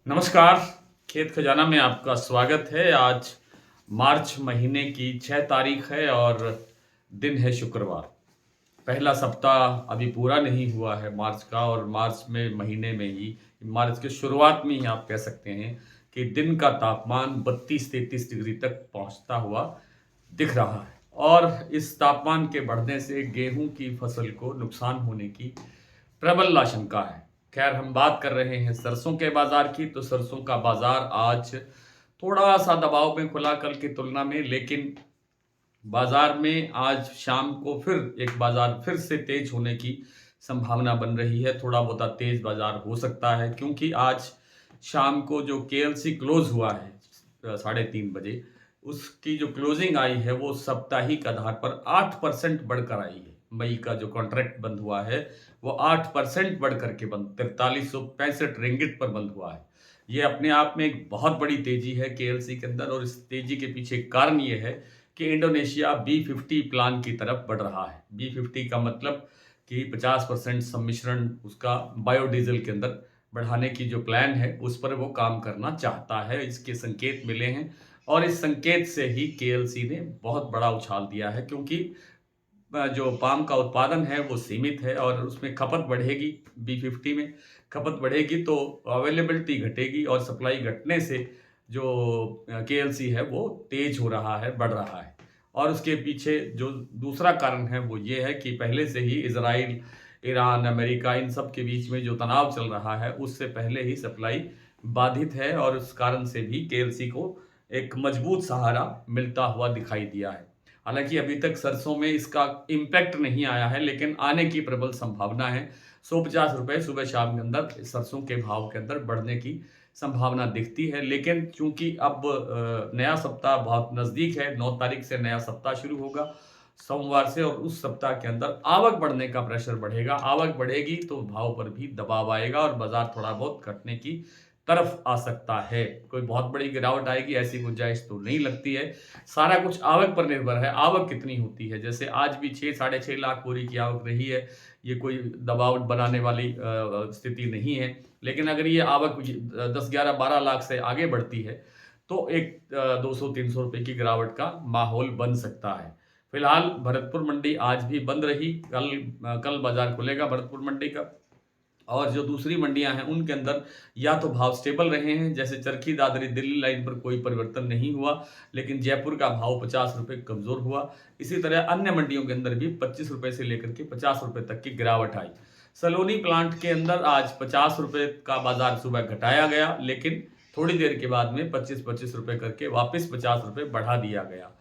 नमस्कार, खेत खजाना में आपका स्वागत है। आज मार्च महीने की 6 तारीख है और दिन है शुक्रवार। पहला सप्ताह अभी पूरा नहीं हुआ है मार्च का और मार्च में महीने में ही मार्च की शुरुआत में ही आप कह सकते हैं कि दिन का तापमान 32-33 डिग्री तक पहुंचता हुआ दिख रहा है और इस तापमान के बढ़ने से गेहूं की फसल को नुकसान होने की प्रबल आशंका है। खैर हम बात कर रहे हैं सरसों के बाजार की, तो सरसों का बाजार आज थोड़ा सा दबाव में खुला कल की तुलना में, लेकिन बाजार में आज शाम को फिर एक बाजार फिर से तेज होने की संभावना बन रही है। थोड़ा बहुत तेज बाजार हो सकता है क्योंकि आज शाम को जो केएलसी क्लोज हुआ है 3:30 बजे, उसकी जो क्लोजिंग आई है वो साप्ताहिक आधार पर 8% बढ़कर आई है। मई का जो कॉन्ट्रैक्ट बंद हुआ है वो 8% बढ़ करके बंद 4365 रिंगिट पर बंद हुआ है। ये अपने आप में एक बहुत बड़ी तेजी है केएलसी के अंदर और इस तेजी के पीछे कारण ये है कि इंडोनेशिया B50 प्लान की तरफ बढ़ रहा है। B50 का मतलब कि 50% सम्मिश्रण उसका बायोडीजल के अंदर बढ़ाने की जो प्लान है उस पर वो काम करना चाहता है। इसके संकेत मिले हैं और इस संकेत से ही केएलसी ने बहुत बड़ा उछाल दिया है क्योंकि जो पाम का उत्पादन है वो सीमित है और उसमें खपत बढ़ेगी। B50 में खपत बढ़ेगी तो अवेलेबिलिटी घटेगी और सप्लाई घटने से जो केएलसी है वो तेज हो रहा है, बढ़ रहा है। और उसके पीछे जो दूसरा कारण है वो ये है कि पहले से ही इजराइल, ईरान, अमेरिका इन सब के बीच में जो तनाव चल रहा है उससे पहले ही सप्लाई बाधित है और उस कारण से भी केएलसी को एक मजबूत सहारा मिलता हुआ दिखाई दिया है। हालांकि अभी तक सरसों में इसका इम्पैक्ट नहीं आया है, लेकिन आने की प्रबल संभावना है। 150 रुपए सुबह शाम के अंदर सरसों के भाव के अंदर बढ़ने की संभावना दिखती है। लेकिन चूंकि अब नया सप्ताह बहुत नज़दीक है, 9 तारीख से नया सप्ताह शुरू होगा सोमवार से, और उस सप्ताह के अंदर आवक बढ़ने का प्रेशर बढ़ेगा। आवक बढ़ेगी तो भाव पर भी दबाव आएगा और बाजार थोड़ा बहुत घटने की तरफ आ सकता है। कोई बहुत बड़ी गिरावट आएगी ऐसी गुंजाइश तो नहीं लगती है। सारा कुछ आवक पर निर्भर है, आवक कितनी होती है। जैसे आज भी 6 साढ़े 6 लाख बोरी की आवक रही है, ये कोई दबाव बनाने वाली स्थिति नहीं है। लेकिन अगर ये आवक 10 11 12 लाख से आगे बढ़ती है तो एक 200-300 रुपए की गिरावट का माहौल बन सकता है। फिलहाल भरतपुर मंडी आज भी बंद रही। कल बाजार खुलेगा भरतपुर मंडी का। और जो दूसरी मंडियां हैं उनके अंदर या तो भाव स्टेबल रहे हैं, जैसे चरखी दादरी दिल्ली लाइन पर कोई परिवर्तन नहीं हुआ, लेकिन जयपुर का भाव 50 रुपए कमजोर हुआ। इसी तरह अन्य मंडियों के अंदर भी 25 रुपए से लेकर के 50 रुपए तक की गिरावट आई। सलोनी प्लांट के अंदर आज 50 रुपए का बाजार सुबह घटाया गया, लेकिन थोड़ी देर के बाद में 25-25 रुपए करके वापस 50 रुपए बढ़ा दिया गया।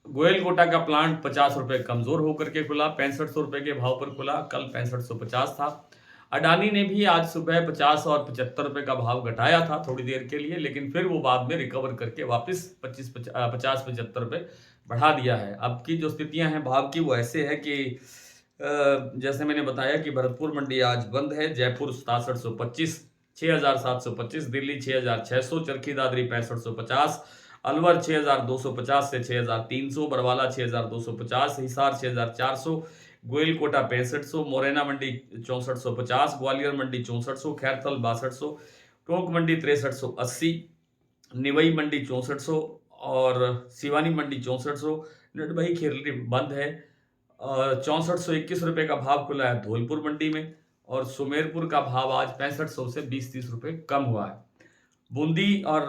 गोयलकोटा का प्लांट 50 रुपए कमजोर होकर के खुला, 6500 रुपए के भाव पर खुला, कल 6550 था। अडानी ने भी आज सुबह 50 और 75 रुपए का भाव घटाया था थोड़ी देर के लिए, लेकिन फिर वो बाद में रिकवर करके वापस 50-75 रुपए बढ़ा दिया है। अब की जो स्थितियां हैं भाव की वो ऐसे है कि जैसे मैंने बताया कि भरतपुर मंडी आज बंद है। जयपुर 6725 6725, दिल्ली 6600, चरखी दादरी 6550, अलवर 6250 से 6300, बरवाला 6250, हिसार 6400, गोइलकोटा 6500, मोरैना मंडी 6450, ग्वालियर मंडी 6400, खैरथल 6200, टोंक मंडी 6380, निवई मंडी 6400 और सिवानी मंडी 6400। नटभई खिरली बंद है। 6421 रुपए का भाव खुला है धौलपुर मंडी में और सुमेरपुर का भाव आज 6500 से 20-30 रुपए कम हुआ है। बूंदी और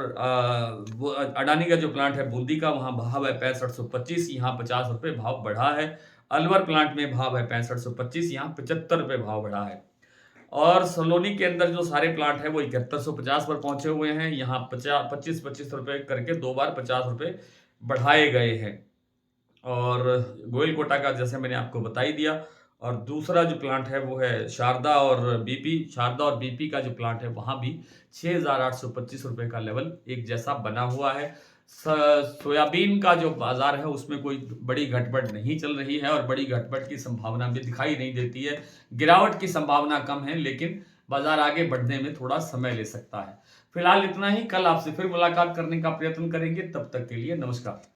अडानी का जो प्लांट है बूंदी का, वहां भाव है 6525, यहाँ 50 रुपए भाव बढ़ा है। अलवर प्लांट में भाव है 6525, यहाँ 75 रुपए भाव बढ़ा है। और सलोनी के अंदर जो सारे प्लांट है वो 7150 पर पहुंचे हुए हैं। यहाँ 25-25 रुपए करके 2 बार 50 रुपए बढ़ाए गए हैं। और गोइलकोटा का जैसे मैंने आपको बता ही दिया। और दूसरा जो प्लांट है वो है शारदा और बीपी का जो प्लांट है वहां भी 6825 रुपए का लेवल एक जैसा बना हुआ है। सोयाबीन का जो बाजार है उसमें कोई बड़ी घटबढ़ नहीं चल रही है और बड़ी घटबढ़ की संभावना भी दिखाई नहीं देती है। गिरावट की संभावना कम है, लेकिन बाजार आगे बढ़ने में थोड़ा समय ले सकता है। फिलहाल इतना ही। कल आपसे फिर मुलाकात करने का प्रयत्न करेंगे। तब तक के लिए नमस्कार।